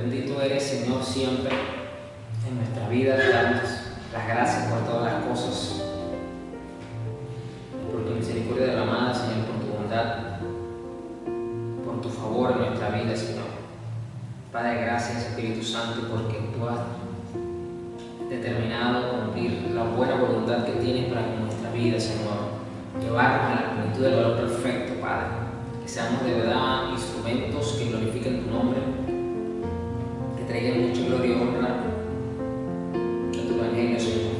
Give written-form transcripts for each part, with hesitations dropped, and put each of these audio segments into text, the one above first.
Bendito eres, Señor, siempre en nuestra vida. Te damos las gracias por todas las cosas, por tu misericordia derramada, Señor, por tu bondad, por tu favor en nuestra vida, Señor. Padre, gracias, Espíritu Santo, porque tú has determinado cumplir la buena voluntad que tienes para nuestra vida, Señor. Llevarnos a la plenitud del valor perfecto, Padre. Que seamos de verdad instrumentos que glorifiquen tu nombre, que traigan mucha gloria y honra a tu evangelio, Señor.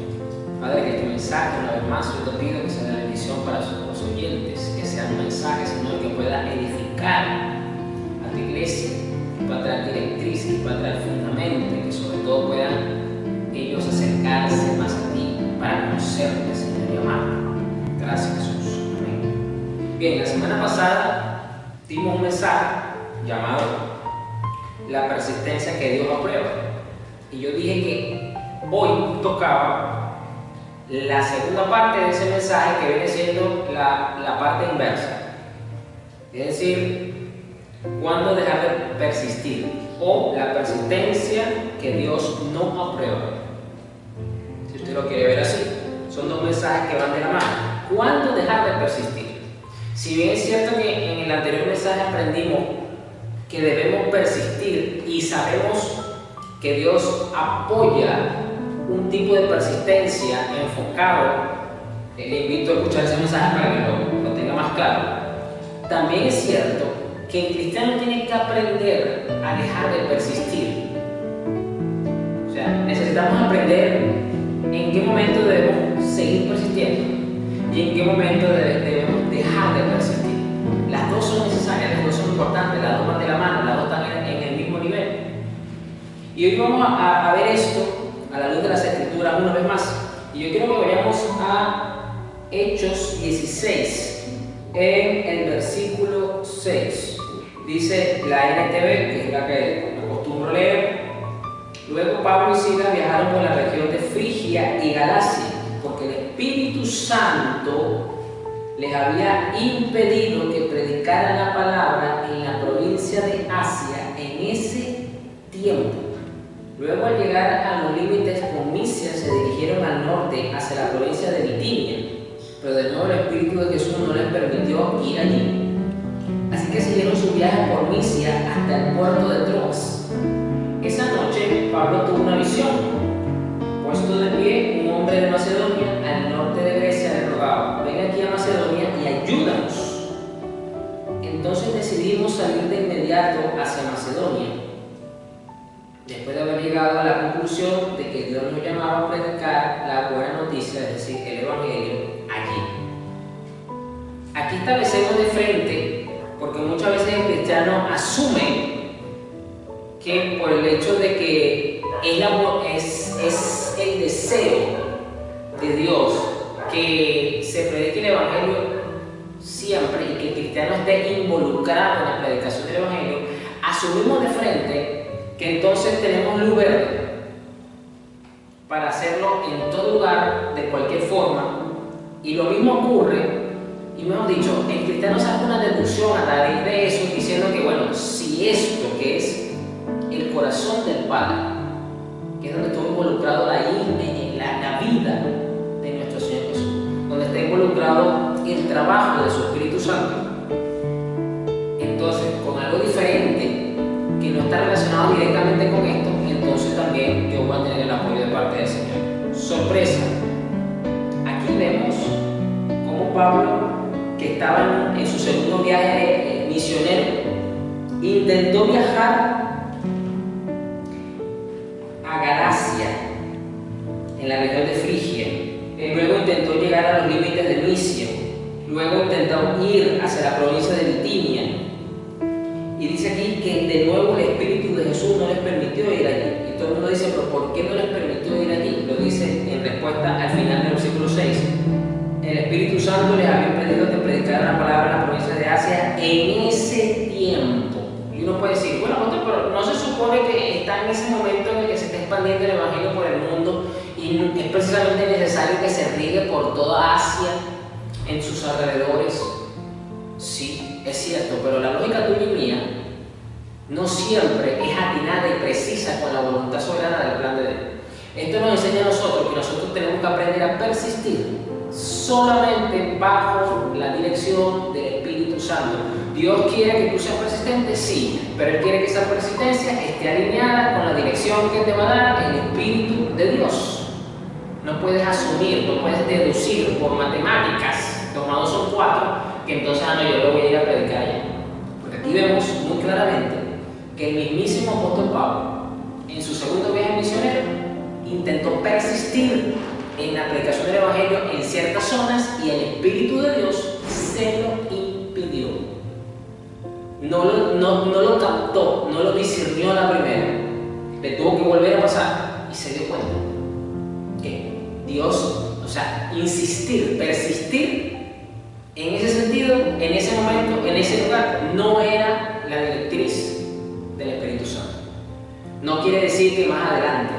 Padre, que este mensaje, una vez más, yo te pido que sea de bendición para los oyentes, que sea un mensaje, Señor, que pueda edificar a tu iglesia, que pueda traer directriz, que pueda traer fundamento, y que sobre todo puedan ellos acercarse más a ti para conocerte, Señor, y amarte. Gracias, Jesús. Amén. Bien, la semana pasada dimos un mensaje llamado La persistencia que Dios aprueba. Y yo dije que hoy tocaba la segunda parte de ese mensaje, que viene siendo la parte inversa. Es decir, cuándo dejar de persistir, o la persistencia que Dios no aprueba. Si usted lo quiere ver así, son dos mensajes que van de la mano. ¿Cuándo dejar de persistir? Si bien es cierto que en el anterior mensaje aprendimos que debemos persistir y sabemos que Dios apoya un tipo de persistencia enfocado, le invito a escuchar ese mensaje para que lo tenga más claro. También es cierto que el cristiano tiene que aprender a dejar de persistir. O sea, necesitamos aprender en qué momento debemos seguir persistiendo y en qué momento debemos dejar de persistir. Las dos son necesarias, las dos son importantes, las dos van de la mano, las dos están en el mismo nivel. Y hoy vamos a ver esto a la luz de las Escrituras una vez más. Y yo quiero que vayamos a Hechos 16, en el versículo 6. Dice la NTV, que es la que acostumbro leer: luego Pablo y Silas viajaron por la región de Frigia y Galacia, porque el Espíritu Santo les había impedido que predicaran la palabra en la provincia de Asia en ese tiempo. Luego, al llegar a los límites con Misia, se dirigieron al norte hacia la provincia de Bitinia, pero de nuevo el Espíritu de Jesús no les permitió ir allí. Así que siguieron su viaje por Misia hasta el puerto de Troas. Esa noche Pablo tuvo una visión. Puesto de pie, un hombre de Macedonia, al norte de Grecia, le rogaba: ven aquí a Macedonia y ayúdanos. Entonces decidimos salir de inmediato hacia Macedonia, después de haber llegado a la conclusión de que Dios nos llamaba a predicar la buena noticia, es decir, el Evangelio, allí. Aquí establecemos de frente, porque muchas veces el cristiano asume que por el hecho de que es el deseo de Dios que se predique el Evangelio siempre y que el cristiano esté involucrado en la predicación del Evangelio, asumimos de frente que entonces tenemos luz verde para hacerlo en todo lugar, de cualquier forma. Y lo mismo ocurre, y mejor dicho, el cristiano saca una deducción a raíz de eso, diciendo que bueno, si esto que es el corazón del Padre, que es donde estuvo involucrado la vida de nuestro Señor Jesús, donde está involucrado el trabajo de su Espíritu Santo, entonces con algo diferente que no está relacionado directamente con esto, entonces también yo voy a tener el apoyo de parte del Señor. Sorpresa, aquí vemos cómo Pablo, que estaba en su segundo viaje misionero, intentó viajar a Galacia, en la región de Frigia. Luego intentó llegar a los límites de Misia. Luego intentó ir hacia la provincia de Bitinia. Y dice aquí que de nuevo el Espíritu de Jesús no les permitió ir allí. Y todo el mundo dice: ¿pero por qué no les permitió ir allí? Lo dice en respuesta al final del versículo 6. El Espíritu Santo les había impedido que predicaran la palabra en la provincia de Asia en ese tiempo. Y uno puede decir: bueno, pero no se supone que está en ese momento en el que se está expandiendo el Evangelio por el mundo y es precisamente necesario que se riegue por toda Asia en sus alrededores. Sí, es cierto, pero la lógica tuya y mía no siempre es atinada y precisa con la voluntad soberana del plan de Dios. Esto nos enseña a nosotros que nosotros tenemos que aprender a persistir solamente bajo la dirección del Espíritu Santo. Dios quiere que tú seas persistente, sí, pero Él quiere que esa persistencia esté alineada con la dirección que te va a dar el Espíritu de Dios. No puedes asumir, no puedes deducir por matemáticas, 2 más 2 son 4, que entonces yo lo voy a ir a predicar allá. Porque aquí vemos muy claramente que el mismísimo apóstol Pablo, en su segundo viaje misionero, intentó persistir en la predicación del Evangelio en ciertas zonas y el Espíritu de Dios se lo impidió. No lo captó, no lo discernió a la primera. Le tuvo que volver a pasar y se dio cuenta que Dios, insistir, persistir en ese sentido, en ese momento, en ese lugar, no era la directriz del Espíritu Santo. No quiere decir que más adelante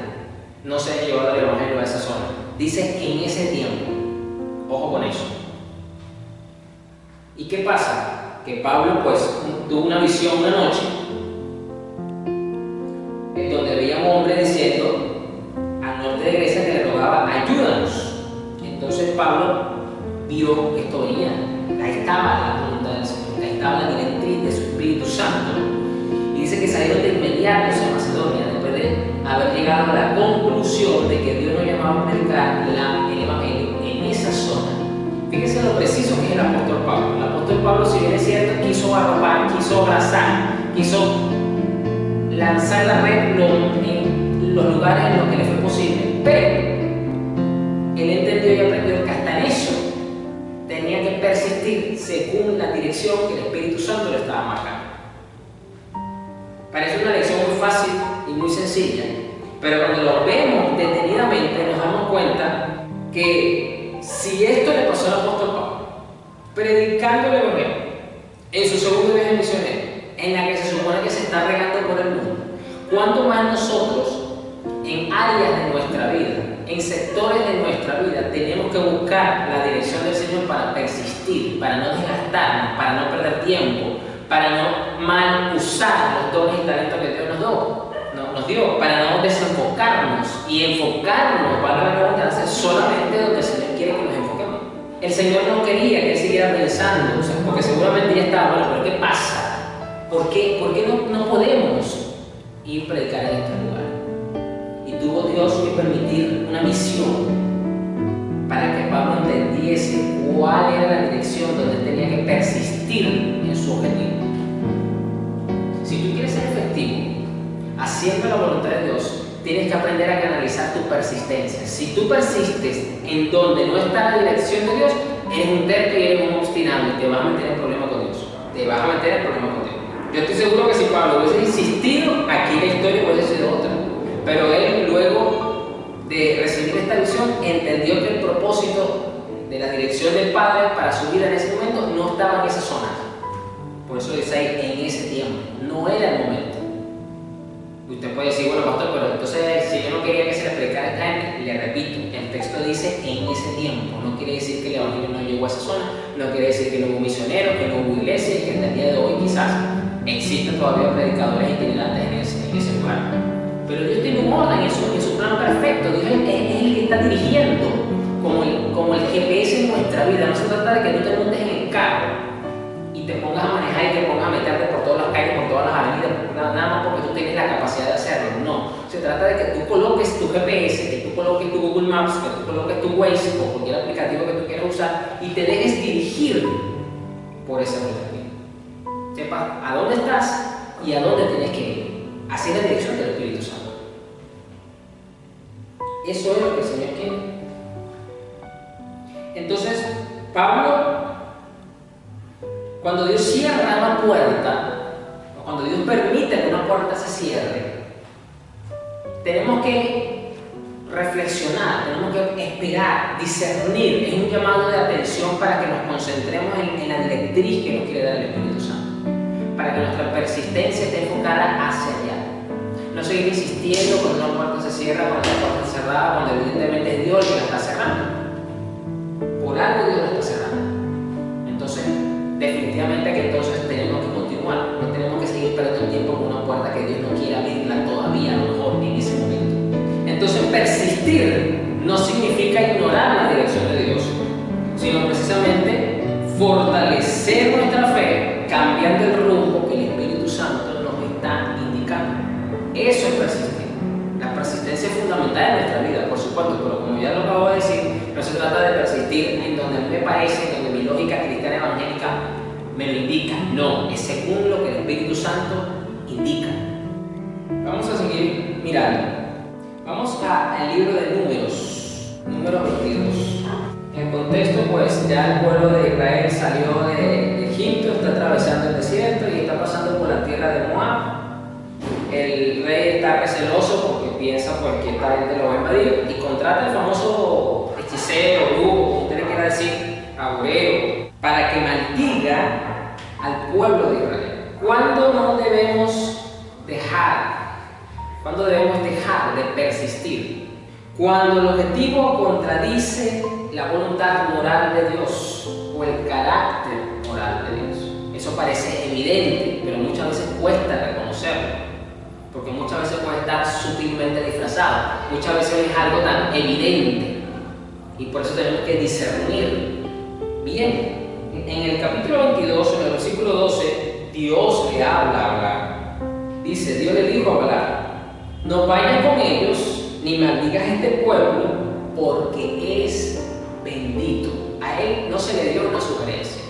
no se haya llevado el Evangelio a esa zona. Dice que en ese tiempo, ojo con eso. ¿Y qué pasa? Que Pablo tuvo una visión una noche en donde veía a un hombre diciendo al norte de Grecia que le rogaba: ayúdanos. Entonces Pablo vio que esto venía. Ahí estaba la voluntad del Señor, ahí estaba la directriz de su Espíritu Santo. Y dice que salieron de inmediato hacia Macedonia después de haber llegado a la conclusión de que Dios nos llamaba a predicar el Evangelio en esa zona. Fíjense lo preciso que es el apóstol Pablo. El apóstol Pablo, si bien es cierto, quiso arropar, quiso abrazar, quiso lanzar la red en los lugares en los que le fue posible, pero él entendió y aprendió que hasta en eso tenía que persistir según la dirección que el Espíritu Santo le estaba marcando. Parece una lección muy fácil y muy sencilla, pero cuando lo vemos detenidamente nos damos cuenta que si esto le pasó al apóstol Pablo, predicando el Evangelio en su segundo viaje misionero, en la que se supone que se está regando por el mundo, ¿cuánto más nosotros en áreas de nuestra vida, en sectores de nuestra vida, tenemos que buscar la dirección del Señor para persistir, para no desgastarnos, para no perder tiempo, para no mal usar los dones y talentos que Dios nos dio, para no desenfocarnos y enfocarnos, valga la redundancia, solamente donde el Señor quiere que nos enfoquemos? El Señor no quería que Él siguiera pensando, porque seguramente ya estaba, bueno, pero ¿qué pasa? ¿Por qué no podemos ir a predicar en este lugar? Y tuvo Dios que permitir una misión para que Pablo entendiese cuál era la dirección donde tenía que persistir en su objetivo. Si tú quieres ser efectivo haciendo la voluntad de Dios, tienes que aprender a canalizar tu persistencia. Si tú persistes en donde no está la dirección de Dios, eres un terco y eres un obstinado y te vas a meter en problemas con Dios. Te vas a meter en problemas con Dios. Yo estoy seguro que si Pablo hubiese insistido, aquí la historia hubiese sido otra. Pero él, luego de recibir esta visión, entendió que el propósito de la dirección del Padre para su vida en ese momento no estaba en esa zona. Por eso dice ahí, en ese tiempo. No era el momento. Usted puede decir, bueno, pastor, pero entonces si yo no quería que se le predicara esta gente, le repito, el texto dice en ese tiempo. No quiere decir que el Evangelio no llegó a esa zona, no quiere decir que no hubo misioneros, que no hubo iglesia y que hasta el día de hoy quizás existen todavía predicadores itinerantes en ese lugar. Pero Dios tiene un orden en su plan perfecto. Dios es el que está dirigiendo como el GPS en nuestra vida. No se trata de que tú te montes en el carro y te pongas a manejar y te pongas a meterte por todas las calles, por todas las avenidas, nada más porque tú tienes la capacidad de hacerlo. No, se trata de que tú coloques tu GPS, que tú coloques tu Google Maps, que tú coloques tu Waze o cualquier aplicativo que tú quieras usar y te dejes dirigir por ese objetivo. Sepas a dónde estás y a dónde tienes que ir. Así es la dirección del Espíritu Santo. Eso es lo que el Señor quiere. Entonces, Pablo, cuando Dios cierra una puerta, o cuando Dios permite que una puerta se cierre, tenemos que reflexionar, tenemos que esperar, discernir. Es un llamado de atención para que nos concentremos en la directriz que nos quiere dar el Espíritu Santo, para que nuestra persistencia esté enfocada hacia allá. No seguir insistiendo cuando una puerta se cierra, cuando la puerta está cerrada, cuando evidentemente es Dios el que la está cerrando. Por algo Dios la está cerrando. Entonces, definitivamente que entonces tenemos que continuar, no tenemos que seguir perdiendo el tiempo con una una puerta que Dios no quiere abrirla todavía, a lo mejor en ese momento. Entonces, persistir no significa ignorar la dirección de Dios, sino precisamente fortalecer nuestra fe, cambiando el rumbo que el Espíritu Santo nos está indicando. Eso es persistir. La persistencia es fundamental en nuestra vida, por supuesto, pero como ya lo acabo de decir, no se trata de persistir en donde me parece, en donde mi lógica cristiana evangélica me lo indica. No, es según lo que el Espíritu Santo indica. Vamos a seguir mirando. Vamos al libro de Números, número 22. En el contexto, pues ya el pueblo de Israel salió de Egipto, está atravesando el desierto y está pasando por la tierra de Moab. El rey está receloso porque piensa pues, que esta gente lo va a invadir y contrata al famoso hechicero, brujo, como usted le quiera decir, agorero, para que maldiga al pueblo de Israel. ¿Cuándo no debemos dejar? ¿Cuándo debemos dejar de persistir? Cuando el objetivo contradice la voluntad moral de Dios o el carácter moral de Dios. Eso parece evidente, pero muchas veces cuesta reconocerlo, porque muchas veces puede estar sutilmente disfrazado, muchas veces es algo tan evidente, y por eso tenemos que discernir bien. En el capítulo 22, en el versículo 12, Dios le habla a Balaam. Dice, Dios le dijo a Balaam: no vayas con ellos, ni maldigas a este pueblo, porque es bendito. A él no se le dio una sugerencia,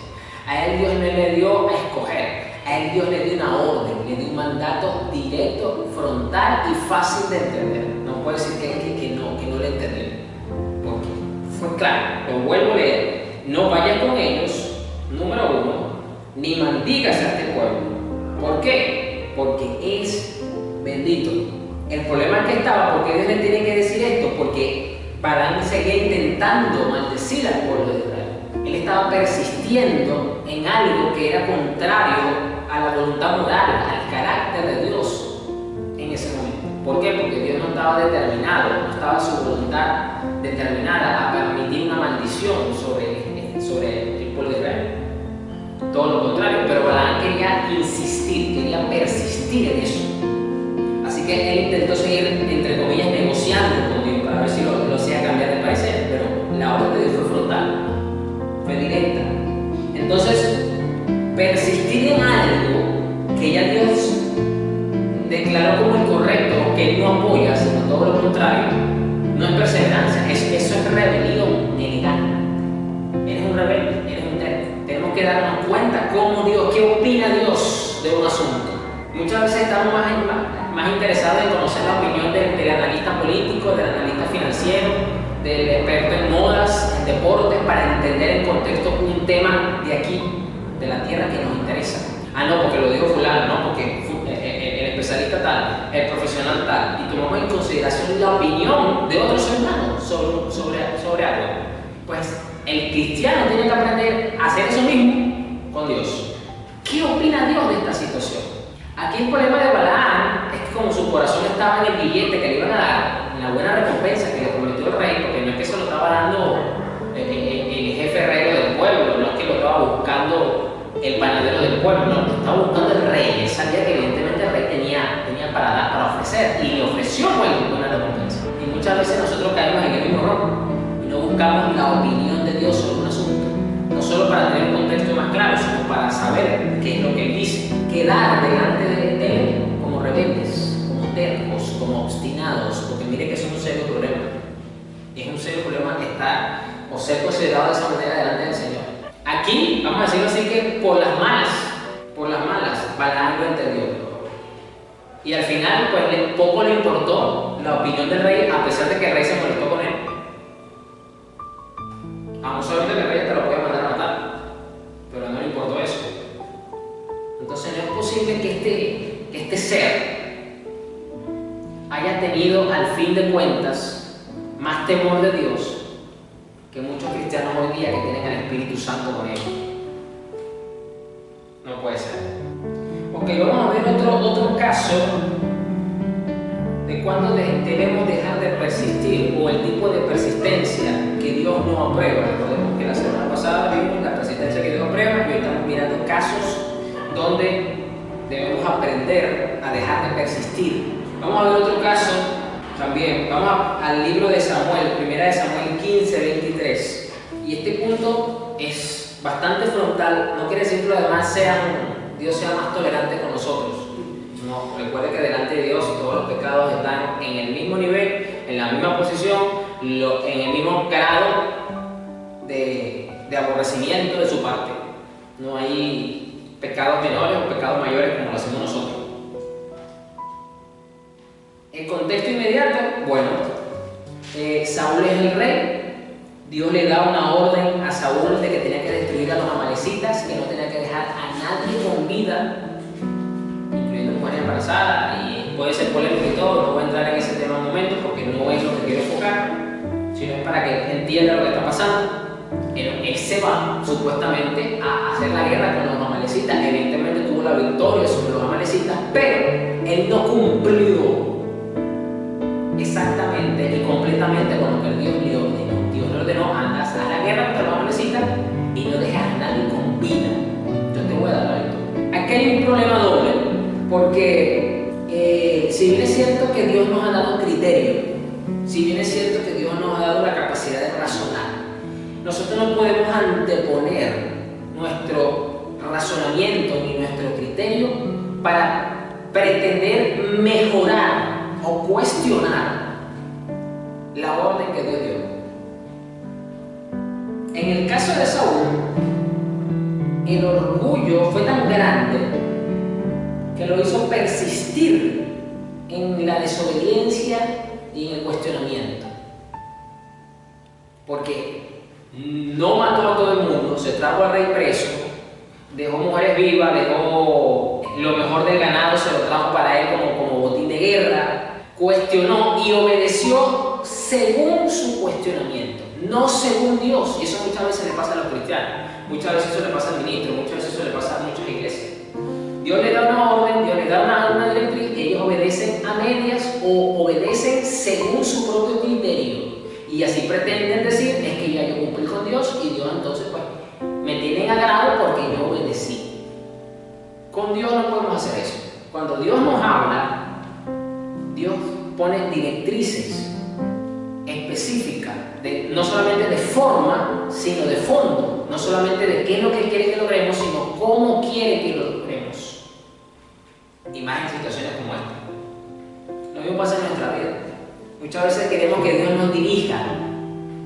a él Dios no le dio a escoger, a él Dios le dio una orden, le dio un mandato directo, frontal y fácil de entender. No puede decir que no le entendió, porque fue claro. Lo vuelvo a leer: no vayas con ellos, número 1, ni maldigas a este pueblo. ¿Por qué? Porque es bendito. El problema es que estaba, porque Dios le tiene que decir esto, porque Balaam seguía intentando maldecir al pueblo de Israel. Él estaba persistiendo en algo que era contrario a la voluntad moral, al carácter de Dios en ese momento. ¿Por qué? Porque Dios no estaba determinado, no estaba su voluntad determinada a permitir una maldición sobre el pueblo de Israel. Todo lo contrario, pero Balaam quería insistir, quería persistir en eso. Así que él intentó seguir, entre comillas, negociando con Dios para ver si lo hacía cambiar de parecer, pero la orden de Dios fue frontal, fue directa. Entonces, persistir en algo que ya Dios declaró como incorrecto, que él no apoya, sino todo lo contrario, no es perseverancia, eso es rebelión elegante. Eres un rebelde, eres un terco. Tenemos que darnos cuenta qué opina Dios de un asunto. Muchas veces estamos más interesados en conocer la opinión del analista político, del analista financiero, del experto en modas, en deportes, para entender en contexto un tema de aquí, de la tierra, que nos interesa. No, porque lo dijo fulano, no, porque el especialista tal, el profesional tal, y tomamos en consideración la opinión de otros hermanos sobre algo. Pues el cristiano tiene que aprender a hacer eso mismo con Dios. ¿Qué opina Dios de esta situación? Aquí el problema de Balaam es que como su corazón estaba en el billete que le iban a dar, en la buena recompensa que le prometió el rey, porque no es que se lo estaba dando el jefe herrero del pueblo, no es que lo estaba buscando el panadero del pueblo, no, lo estaba buscando el rey. Él sabía que evidentemente el rey tenía para dar, para ofrecer, y le ofreció buena recompensa. Y muchas veces nosotros caemos en el mismo error y no buscamos la opinión de Dios sobre un asunto, no solo para tener un contexto más claro, sino para saber qué es lo que Él dice. Quedar delante de Él como rebeldes, como tercos, como obstinados, porque mire que eso es un serio problema. Es un serio problema estar o ser considerado de esa manera delante del Señor. Aquí, vamos a decirlo así, que por las malas, Balaam lo entendió. Y al final, pues poco le importó la opinión del rey, a pesar de que el rey se molestó con él. Vamos a ver que el rey te lo puede mandar a matar, pero no le importó eso. Entonces no es posible que este ser haya tenido, al fin de cuentas, más temor de Dios que muchos cristianos hoy día que tienen al Espíritu Santo con ellos. No puede ser. Ok, vamos a ver otro caso de cuando debemos dejar de persistir, o el tipo de persistencia que Dios no aprueba. Recordemos que la semana pasada vimos la persistencia que Dios aprueba, y hoy estamos mirando casos donde debemos aprender a dejar de persistir. Vamos a ver otro caso también. Vamos al libro de Samuel, primera de Samuel 15, 23. Y este punto es bastante frontal. No quiere decir que los demás Dios sea más tolerante con nosotros. No, recuerde que delante de Dios todos los pecados están en el mismo nivel, en la misma posición, en el mismo grado de aborrecimiento de su parte. No hay pecados menores o pecados mayores como lo hacemos nosotros. El contexto inmediato, bueno, Saúl es el rey. Dios le da una orden a Saúl de que tenía que destruir a los amalecitas, que no tenía que dejar a nadie con vida, incluyendo mujeres embarazadas, y puede ser polémico y todo, no voy a entrar en ese tema un momento porque no es lo que quiero enfocar, sino es para que entienda lo que está pasando. Él se va supuestamente a hacer la guerra con los amalecitas, evidentemente tuvo la victoria sobre los amalecitas, pero él no cumplió exactamente y completamente con lo que Dios le ordenó. Dios le ordenó: andas a la guerra contra los amalecitas y no dejes a nadie con vida. Yo te voy a dar la victoria. Aquí hay un problema doble, porque si bien es cierto que Dios nos ha dado criterio, si bien es cierto que Dios nos ha dado la capacidad de razonar, nosotros no podemos anteponer nuestro razonamiento ni nuestro criterio para pretender mejorar o cuestionar la orden que Dios dio. En el caso de Saúl, el orgullo fue tan grande que lo hizo persistir en la desobediencia y en el cuestionamiento. Porque no mató a todo el mundo, se trajo al rey preso, dejó mujeres vivas, dejó lo mejor del ganado, se lo trajo para él como botín de guerra. Cuestionó y obedeció según su cuestionamiento, no según Dios. Y eso muchas veces le pasa a los cristianos, muchas veces eso le pasa al ministro, muchas veces eso le pasa a muchas iglesias. Dios le da una orden, Dios le da una directriz, ellos obedecen a medias o obedecen según su propio criterio. Y así pretenden decir: es que ya yo cumplí con Dios y Dios entonces pues me tiene en agrado porque yo obedecí. Con Dios no podemos hacer eso. Cuando Dios nos habla, Dios pone directrices específicas, no solamente de forma, sino de fondo. No solamente de qué es lo que Él quiere que logremos, sino cómo quiere que lo logremos. Y más en situaciones como esta. Lo mismo pasa en nuestra vida. Muchas veces queremos que Dios nos dirija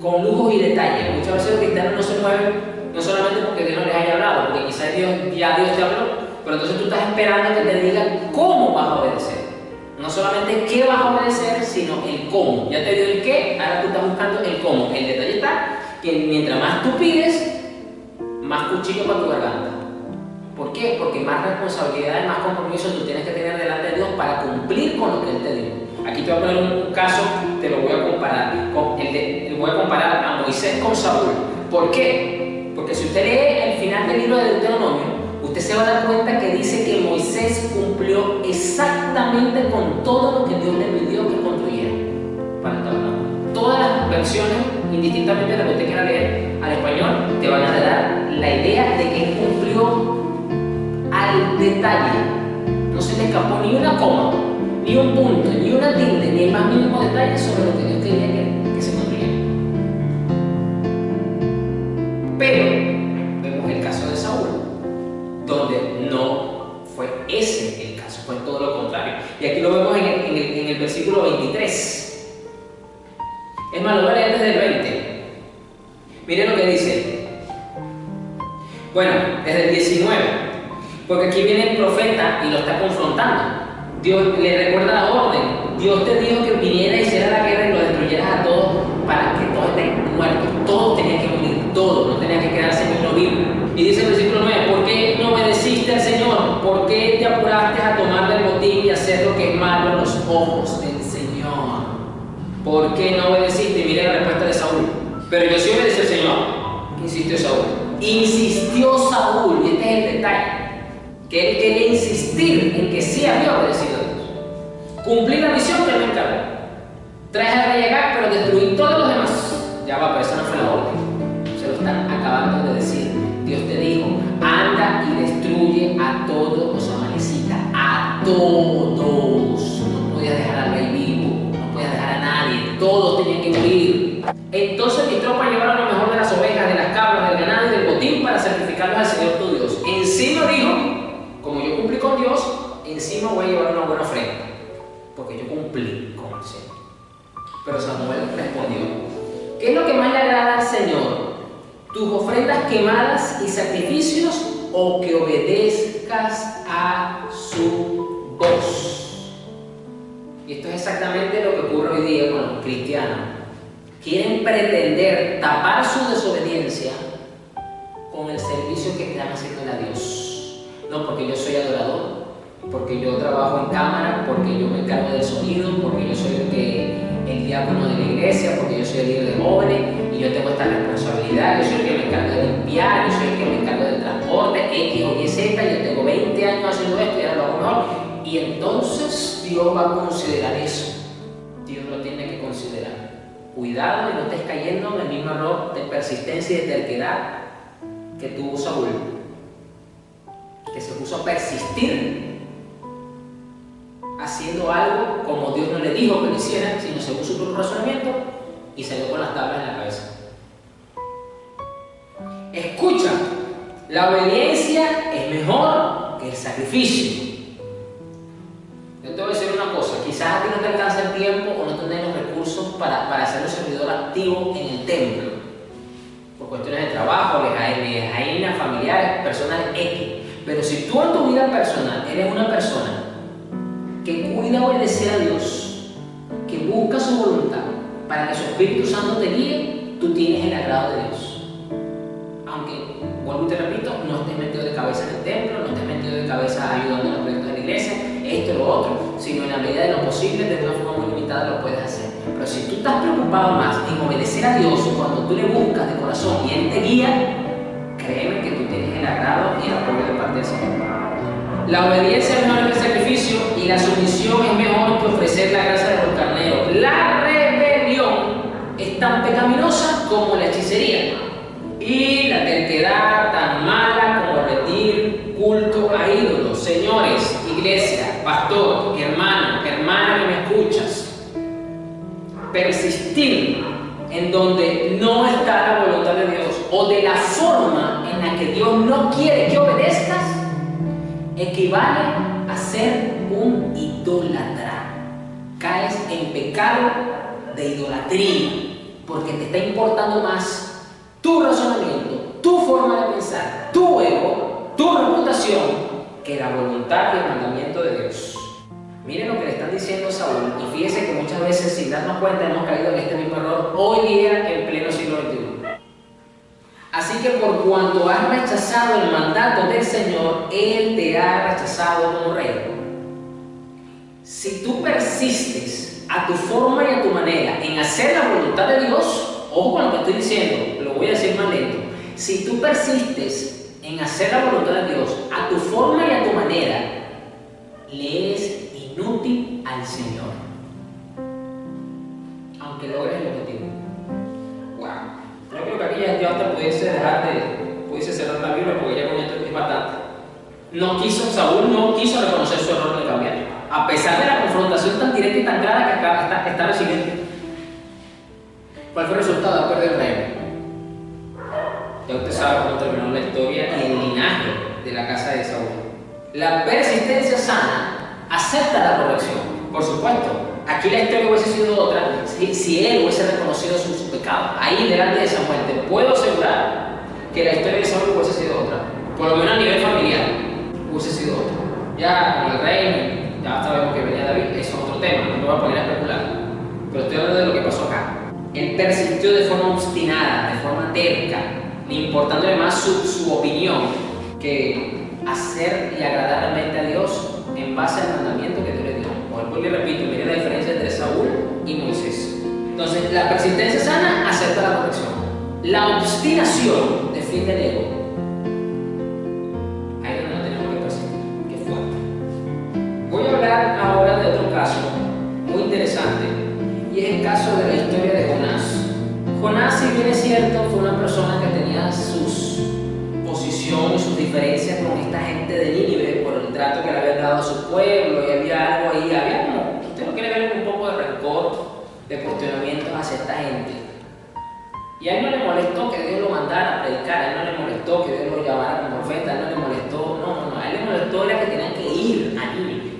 con lujos y detalles. Muchas veces los cristianos no se mueven, no solamente porque Dios no les haya hablado, porque quizás Dios te habló, pero entonces tú estás esperando que te diga cómo vas a obedecer. No solamente qué vas a obedecer, sino el cómo. Ya te dio el qué, ahora tú estás buscando el cómo. El detalle está que mientras más tú pides, más cuchillo para tu garganta. ¿Por qué? Porque más responsabilidad y más compromiso tú tienes que tener delante de Dios para cumplir con lo que Él te dio. Aquí te voy a poner un caso, te lo voy a comparar. Voy a comparar a Moisés con Saúl. ¿Por qué? Porque si usted lee el final del libro de Deuteronomio, usted se va a dar cuenta que dice que Moisés cumplió exactamente con todo lo que Dios le pidió que construyera para el tabernáculo. Todas las versiones, indistintamente de lo que usted quiera leer al español, te van a dar la idea de que él cumplió al detalle. No se le escapó ni una coma, ni un punto, ni una tilde, ni el más mínimo detalle sobre lo que Dios quería que se construyera. Pero vemos el caso de Saúl, donde no fue ese el caso, fue todo lo contrario. Y aquí lo vemos en el versículo 23. Es más, lo voy a leer desde el 20. Miren lo que dice. Bueno, desde el 19. Porque aquí viene el profeta y lo está confrontando. Dios le recuerda la orden. Dios te dijo que viniera y hiciera la guerra y lo destruyeras a todos para que todos estén muertos. Todos tenían que morir, todos, no tenían que quedarse ni uno vivo. Y dice el versículo 9, ¿por qué no obedeciste al Señor? ¿Por qué te apuraste a tomar del botín y hacer lo que es malo en los ojos del Señor? ¿Por qué no obedeciste? Y mire la respuesta de Saúl. Pero yo sí obedecí al Señor, insistió Saúl. Insistió Saúl, y este es el detalle, que él quería insistir en que sí había obedecido a Dios. Cumplí la misión que él me encargó. Traje al rey Agag, pero destruí todos los demás. Ya va, pero esa no fue la orden. Se lo están acabando de decir. Dios te dijo, anda y destruye a todos los amalecitas. todos tenían que morir. Entonces mis tropas llevaron lo mejor de las ovejas, de las cabras, del ganado y del botín para sacrificarlos al Señor tu Dios. Encima dijo, como yo cumplí con Dios, encima voy a llevar una buena ofrenda, porque yo cumplí con el Señor. Pero Samuel respondió, ¿qué es lo que más le agrada al Señor? ¿Tus ofrendas quemadas y sacrificios o que obedezcas a su voz? Y esto es exactamente lo que ocurre hoy día con los cristianos. Quieren pretender tapar su desobediencia con el servicio que están haciendo a Dios. No, porque yo soy adorador, porque yo trabajo en cámara, porque yo me encargo del sonido, porque yo soy el diácono de la iglesia, porque yo soy el líder de jóvenes y yo tengo esta responsabilidad, yo soy el que me encargo de limpiar, yo soy el que me encargo del transporte, X o Y, Z, yo tengo 20 años haciendo esto y ahora lo hago mejor. Y entonces Dios va a considerar eso. Dios lo tiene que considerar. Cuidado y no estés cayendo en el mismo error de persistencia y de terquedad que tuvo Saúl, que se puso a persistir haciendo algo como Dios no le dijo que lo hiciera, sino según su propio razonamiento, y salió con las tablas en la cabeza. Escucha, la obediencia es mejor que el sacrificio. Yo te voy a decir una cosa, quizás a ti no te alcanza el tiempo o no tenés los recursos para ser un servidor activo en el templo, por cuestiones de trabajo, lejanía, familiares, personales X. Pero si tú en tu vida personal eres una persona que cuida obedecer a Dios, que busca su voluntad para que su Espíritu Santo te guíe, tú tienes el agrado de Dios. Aunque, vuelvo y te repito, no estés metido de cabeza en el templo, no estés metido de cabeza ayudando en los proyectos de la iglesia, esto y lo otro, sino en la medida de lo posible, de una forma muy limitada lo puedes hacer. Pero si tú estás preocupado más en obedecer a Dios cuando tú le buscas de corazón y Él te guía, créeme que tú tienes el agrado y el apoyo de parte del Señor. La obediencia es mejor que el sacrificio y la sumisión es mejor que ofrecer la grasa de los carneros. La rebelión es tan pecaminosa como la hechicería y la terquedad tan mala como rendir culto a ídolos. Señores, iglesia, pastor, hermano, hermana que me escuchas, persistir en donde no está la voluntad de Dios o de la forma en la que Dios no quiere que obedezcas equivale a ser un idólatra. Caes en pecado de idolatría porque te está importando más tu razonamiento, tu forma de pensar, tu ego, tu reputación que la voluntad y el mandamiento de Dios. Miren lo que le están diciendo a Saúl y fíjense que muchas veces sin darnos cuenta hemos caído en este mismo error hoy día en pleno siglo XXI. Así que por cuanto has rechazado el mandato del Señor, Él te ha rechazado como rey. Si tú persistes a tu forma y a tu manera en hacer la voluntad de Dios, ojo con lo que estoy diciendo, lo voy a decir más lento. Si tú persistes en hacer la voluntad de Dios a tu forma y a tu manera, le eres inútil al Señor, aunque logres el objetivo. Wow. Yo creo que aquí ya hasta pudiese cerrar la Biblia porque ya con esto es bastante. Saúl no quiso reconocer su error de cambiar, a pesar de la confrontación tan directa y tan clara que está recibiendo. ¿Cuál fue el resultado de perder el reino? Ya usted sabe cómo terminó la historia y el linaje de la casa de Saúl. La persistencia sana acepta la corrección. Por supuesto, aquí la historia hubiese sido otra si él hubiese reconocido su pecado. Ahí delante de Samuel te puedo asegurar que la historia de Saúl hubiese sido otra. Por lo menos a nivel familiar hubiese sido otra. Ya con el reino, ya sabemos que venía David, eso es otro tema, no me voy a poner a especular. Pero estoy hablando de lo que pasó acá. Él persistió de forma obstinada, de forma terca, importándole más su opinión que hacer y agradar realmente a Dios en base al mandamiento que Dios le dio. Vuelvo y le repito, mire la diferencia entre Saúl y Moisés. Entonces, la persistencia sana acepta la corrección. La obstinación defiende el ego. Ahí es donde no tenemos que persistir. Qué fuerte. Voy a hablar ahora de otro caso muy interesante y es el caso de la historia de Jonás. Jonás, si bien es cierto, fue una persona que tenía sus posiciones, sus diferencias con esta gente de Nínive por el trato que le habían dado a su pueblo y había algo ahí, había como, usted no quiere ver un poco de rencor, de cuestionamientos hacia esta gente. Y a él no le molestó que Dios lo mandara a predicar, a él no le molestó que Dios lo llamara como profeta, a él no le molestó, no, a él le molestó era que tenían que ir a Nínive,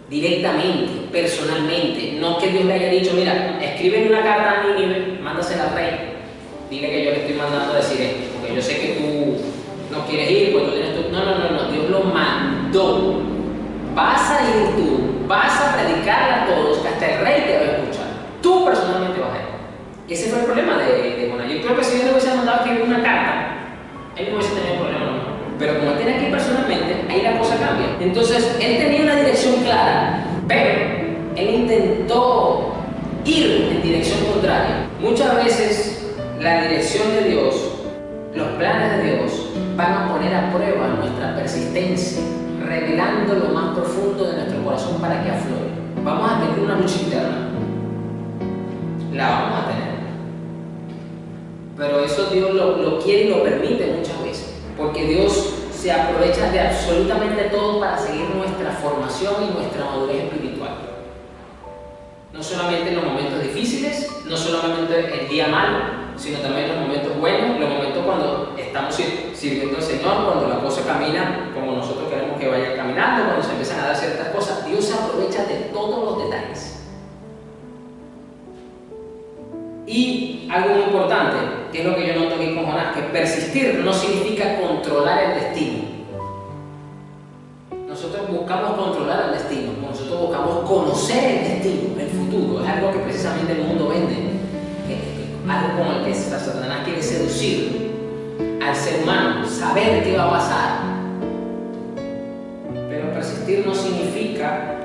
directamente, personalmente, no que Dios le haya dicho, mira, escribe una carta a Nínive, mándasela al rey, dile que yo le estoy mandando a decir esto, porque yo sé que tú no quieres ir, pues tú tienes tu... No, Dios lo mandó, vas a ir tú, vas a predicarle a todos, que hasta el rey te va a escuchar, tú personalmente vas a ir. Ese fue el problema de Jonás. Yo creo que si Dios le hubiese mandado a escribir una carta, él no hubiese tenido problema, no. Pero como él tiene que ir personalmente, ahí la cosa cambia. Entonces, él tenía una dirección clara, pero él intentó ir en dirección contraria. Muchas veces, la dirección de Dios, los planes de Dios, van a poner a prueba nuestra persistencia, revelando lo más profundo de nuestro corazón para que aflore. Vamos a tener una lucha interna. La vamos a tener. Pero eso Dios lo quiere y lo permite muchas veces, porque Dios se aprovecha de absolutamente todo para seguir nuestra formación y nuestra madurez espiritual. No solamente en los momentos difíciles, no solamente el día malo, sino también en los momentos buenos, los momentos cuando estamos sirviendo al Señor, cuando la cosa camina como nosotros queremos que vaya caminando, cuando se empiezan a dar ciertas cosas. Dios se aprovecha de todos los detalles. Y algo muy importante, que es lo que yo noto aquí con Jonás, que persistir no significa controlar el destino. Nosotros buscamos controlar el destino, nosotros buscamos conocer el destino, el futuro. Es algo que precisamente el mundo vende, algo con el que Satanás quiere seducir al ser humano, saber qué va a pasar. Pero persistir no significa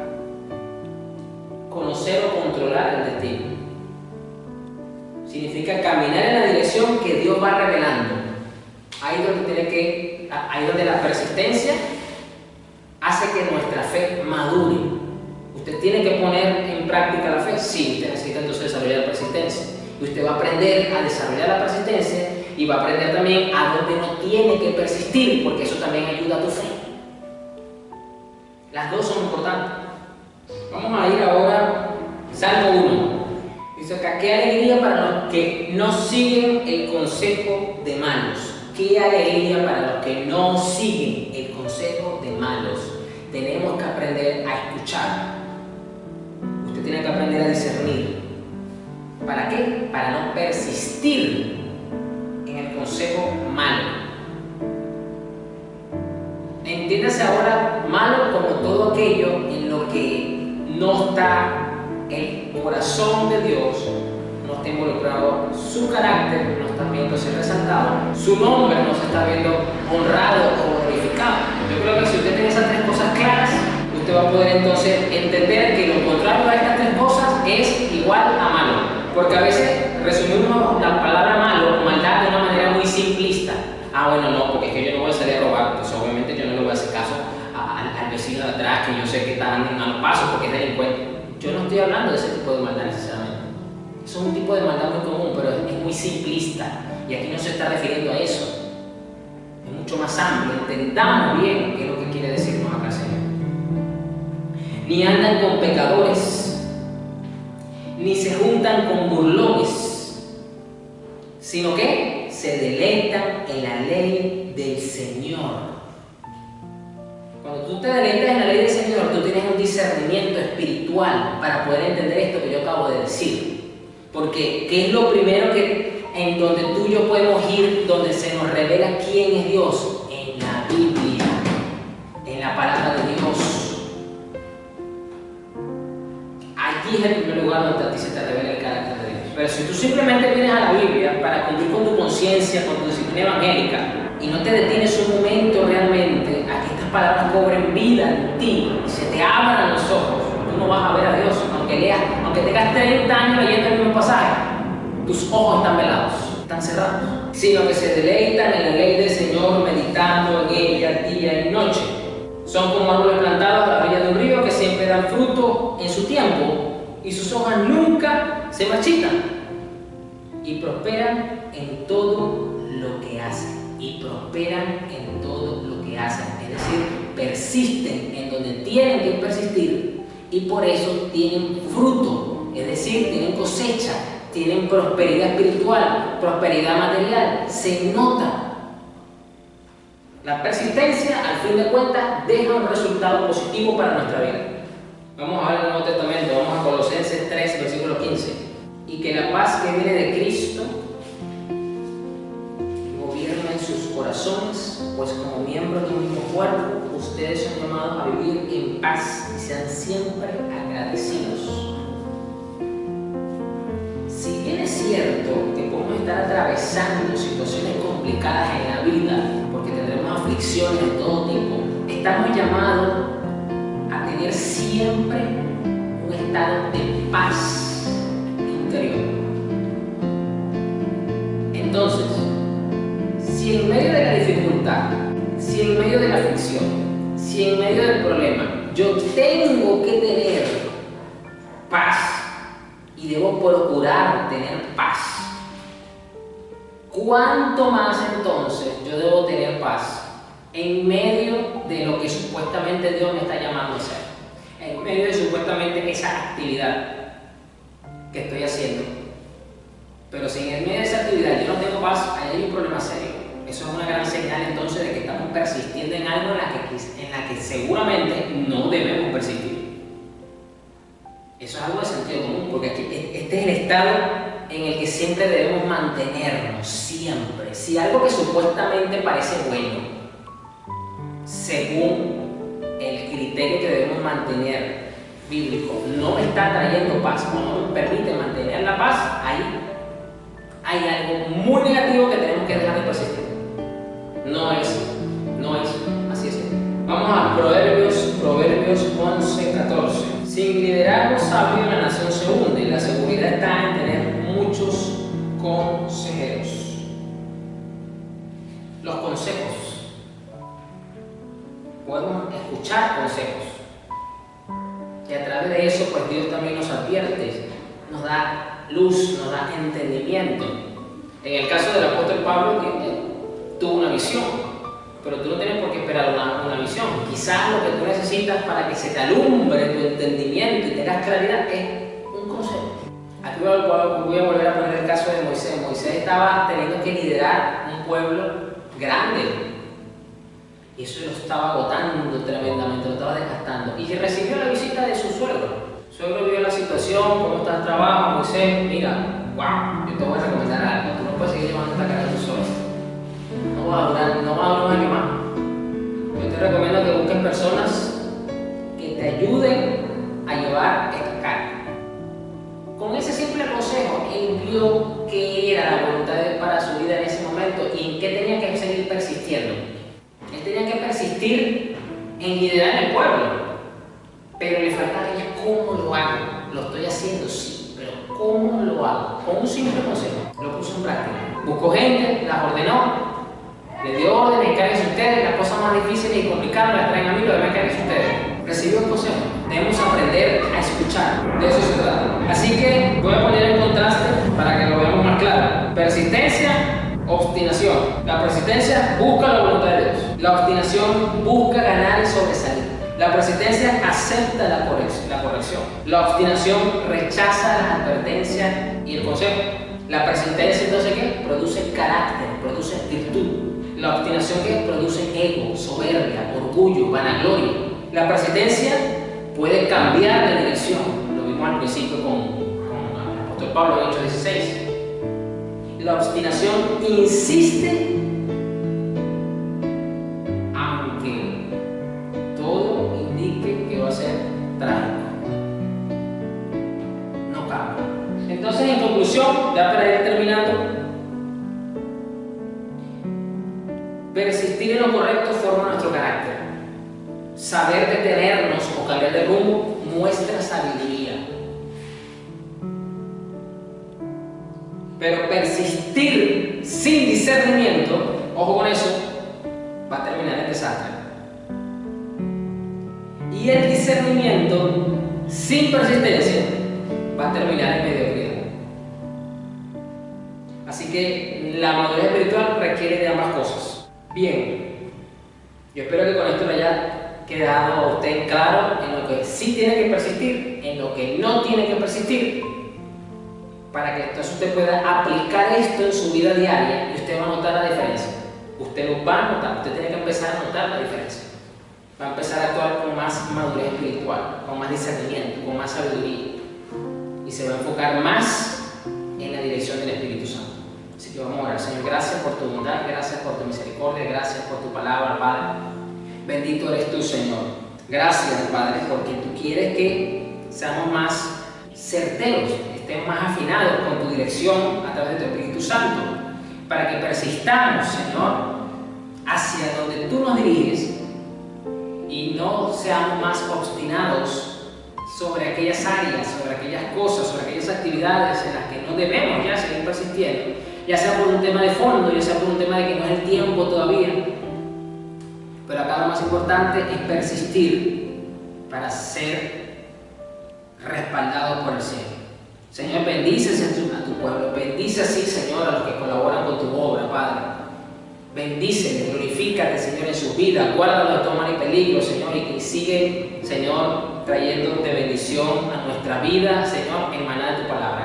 conocer o controlar el destino. Significa caminar en la dirección que Dios va revelando. Ahí donde la persistencia hace que nuestra fe madure. Usted tiene que poner en práctica la fe. Sí, usted necesita entonces desarrollar la persistencia. Y usted va a aprender a desarrollar la persistencia y va a aprender también a donde no tiene que persistir, porque eso también ayuda a tu fe. Las dos son importantes. Vamos a ir ahora a Salmo 1. Dice acá, qué alegría para los que no siguen el consejo de malos. Qué alegría para los que no siguen el consejo de malos. Tenemos que aprender a escuchar. Usted tiene que aprender a discernir. ¿Para qué? Para no persistir en el consejo malo. Entiéndase ahora malo como todo aquello en lo que no está el corazón de Dios, no está involucrado su carácter, no está viéndose resaltado, su nombre no se está viendo honrado o glorificado. Yo creo que si usted tiene esas tres cosas claras, usted va a poder entonces entender que lo contrario a estas tres cosas es igual a malo. Porque a veces resumimos la palabra malo o maldad de una manera muy simplista. Bueno, no, porque es que yo no voy a salir a robar, pues obviamente yo no le voy a hacer caso al vecino de atrás, que yo sé que está andando a los pasos porque es delincuente. Yo no estoy hablando de ese tipo de maldad necesariamente. Eso es un tipo de maldad muy común, pero es muy simplista. Y aquí no se está refiriendo a eso. Es mucho más amplio. Entendamos bien qué es lo que quiere decirnos acá, Señor. Ni andan con pecadores, ni se juntan con burlones, sino que se deleitan en la ley del Señor. Cuando tú te deleitas en la ley del Señor, tú tienes un discernimiento espiritual para poder entender esto que yo acabo de decir. Porque, ¿qué es lo primero en donde tú y yo podemos ir, donde se nos revela quién es Dios? En la Biblia, en la palabra de Dios. Allí es el primer lugar donde a ti se te revela el carácter de Dios. Pero si tú simplemente vienes a la Biblia para cumplir con tu conciencia, con tu disciplina evangélica, y no te detienes un momento realmente a que estas palabras cobren vida en ti, y se te abran los ojos, tú no vas a ver a Dios, aunque tengas 30 años leyendo el mismo pasaje, tus ojos están velados, están cerrados, sino que se deleitan en la ley del Señor, meditando en ella día y noche. Son como árboles plantados a la orilla de un río que siempre dan fruto en su tiempo y sus hojas nunca se marchitan y prosperan en todo lo que hacen. Y prosperan en todo lo que hacen, es decir, persisten en donde tienen que persistir y por eso tienen fruto es decir, tienen cosecha, tienen prosperidad espiritual, prosperidad material, se nota. La persistencia, al fin de cuentas, deja un resultado positivo para nuestra vida. Vamos a ver el Nuevo Testamento, vamos a Colosenses 3, versículo 15. Y que la paz que viene de Cristo gobierna en sus corazones, pues como miembros de un mismo cuerpo, ustedes son llamados a vivir en paz y sean siempre agradecidos. Si bien es cierto que podemos estar atravesando situaciones complicadas en la vida, porque tendremos aflicciones de todo tipo, estamos llamados a tener siempre un estado de paz interior. Entonces, si en medio de la dificultad, si en medio de la aflicción, si en medio del problema, yo tengo que tener paz y debo procurar tener paz, ¿cuánto más entonces yo debo tener paz en medio de lo que supuestamente Dios me está llamando a hacer? En medio de supuestamente esa actividad que estoy haciendo. Pero si en el medio de esa actividad yo no tengo paz, ahí hay un problema serio. Eso es una gran señal entonces de que estamos persistiendo en algo en la que seguramente no debemos persistir. Eso es algo de sentido común, porque aquí, este es el estado en el que siempre debemos mantenernos, siempre. Si algo que supuestamente parece bueno, según el criterio que debemos mantener bíblico, no me está trayendo paz o no me permite mantener la paz, ahí hay algo muy negativo que tenemos que dejar de persistir. No es, así es. Vamos a Proverbios 11:14. Sin liderazgo sabio la nación se hunde y la seguridad está en tener muchos consejeros. Los consejos. Podemos escuchar consejos. Y a través de eso, pues Dios también nos advierte, nos da luz, nos da entendimiento. En el caso del apóstol Pablo, tuvo una visión, pero tú no tienes por qué esperar una visión. Quizás lo que tú necesitas para que se te alumbre tu entendimiento y tengas claridad es un consejo. Aquí voy a volver a poner el caso de Moisés. Moisés estaba teniendo que liderar un pueblo grande. Y eso lo estaba agotando tremendamente, lo estaba desgastando. Y recibió la visita de su suegro. El suegro vio la situación, cómo está el trabajo. Moisés, mira, wow, yo te voy a recomendar algo. Tú no puedes seguir llevando esta carga tú solo. No va a durar un año más. Yo te recomiendo que busques personas que te ayuden a llevar esta carga. Con ese simple consejo, él vio qué era la voluntad de Dios para su vida en ese momento y en qué tenía que seguir persistiendo. Él tenía que persistir en liderar el pueblo, pero le faltaba ya cómo lo hago. Lo estoy haciendo, sí, pero ¿cómo lo hago? Con un simple consejo, lo puso en práctica. Buscó gente, las ordenó. Le dio órdenes, encárguense ustedes, las cosas más difíciles y complicadas las traen a mí, lo demás encárguense ustedes. Recibió el consejo. Debemos aprender a escuchar, de eso se trata. Así que voy a poner en contraste para que lo veamos más claro. Persistencia, obstinación. La persistencia busca la voluntad de Dios. La obstinación busca ganar y sobresalir. La persistencia acepta la corrección. La obstinación rechaza las advertencias y el consejo. La persistencia, entonces, ¿qué? Produce carácter, produce virtud. La obstinación, ¿qué? Produce ego, soberbia, orgullo, vanagloria. La persistencia puede cambiar de dirección. Lo vimos al principio con el apóstol Pablo en Hechos 16. La obstinación insiste aunque todo indique que va a ser trágico. No cambia. Entonces, en conclusión, ya para ir terminando, persistir en lo correcto forma nuestro carácter. Saber detenernos o cambiar de rumbo muestra sabiduría. Pero persistir sin discernimiento, ojo con eso, va a terminar en desastre. Y el discernimiento sin persistencia va a terminar en mediocridad. Así que la madurez espiritual requiere de ambas cosas. Bien, yo espero que con esto le haya quedado a usted claro en lo que sí tiene que persistir en lo que no tiene que persistir, para que entonces usted pueda aplicar esto en su vida diaria y usted va a notar la diferencia. Usted lo va a notar, usted tiene que empezar a notar la diferencia. Va a empezar a actuar con más madurez espiritual, con más discernimiento, con más sabiduría, y se va a enfocar más en la dirección del Espíritu Santo. Así que vamos a orar. Señor, gracias por tu bondad, gracias por tu misericordia, gracias por tu palabra, Padre. Bendito eres tú, Señor. Gracias, Padre, porque tú quieres que seamos más certeros, estemos más afinados con tu dirección a través de tu Espíritu Santo, para que persistamos, Señor, hacia donde tú nos diriges y no seamos más obstinados sobre aquellas áreas, sobre aquellas cosas, sobre aquellas actividades en las que no debemos ya seguir persistiendo, ya sea por un tema de fondo, ya sea por un tema de que no es el tiempo todavía. Pero acá lo más importante es persistir para ser respaldados por el cielo. Señor, bendices a tu pueblo, bendice así, Señor, a los que colaboran con tu obra, Padre. Bendíceles, glorifícate, Señor, en sus vidas, guárdalos de todo mal y peligro, Señor, y sigue, Señor, trayendo de bendición a nuestra vida, Señor, emanada de tu palabra.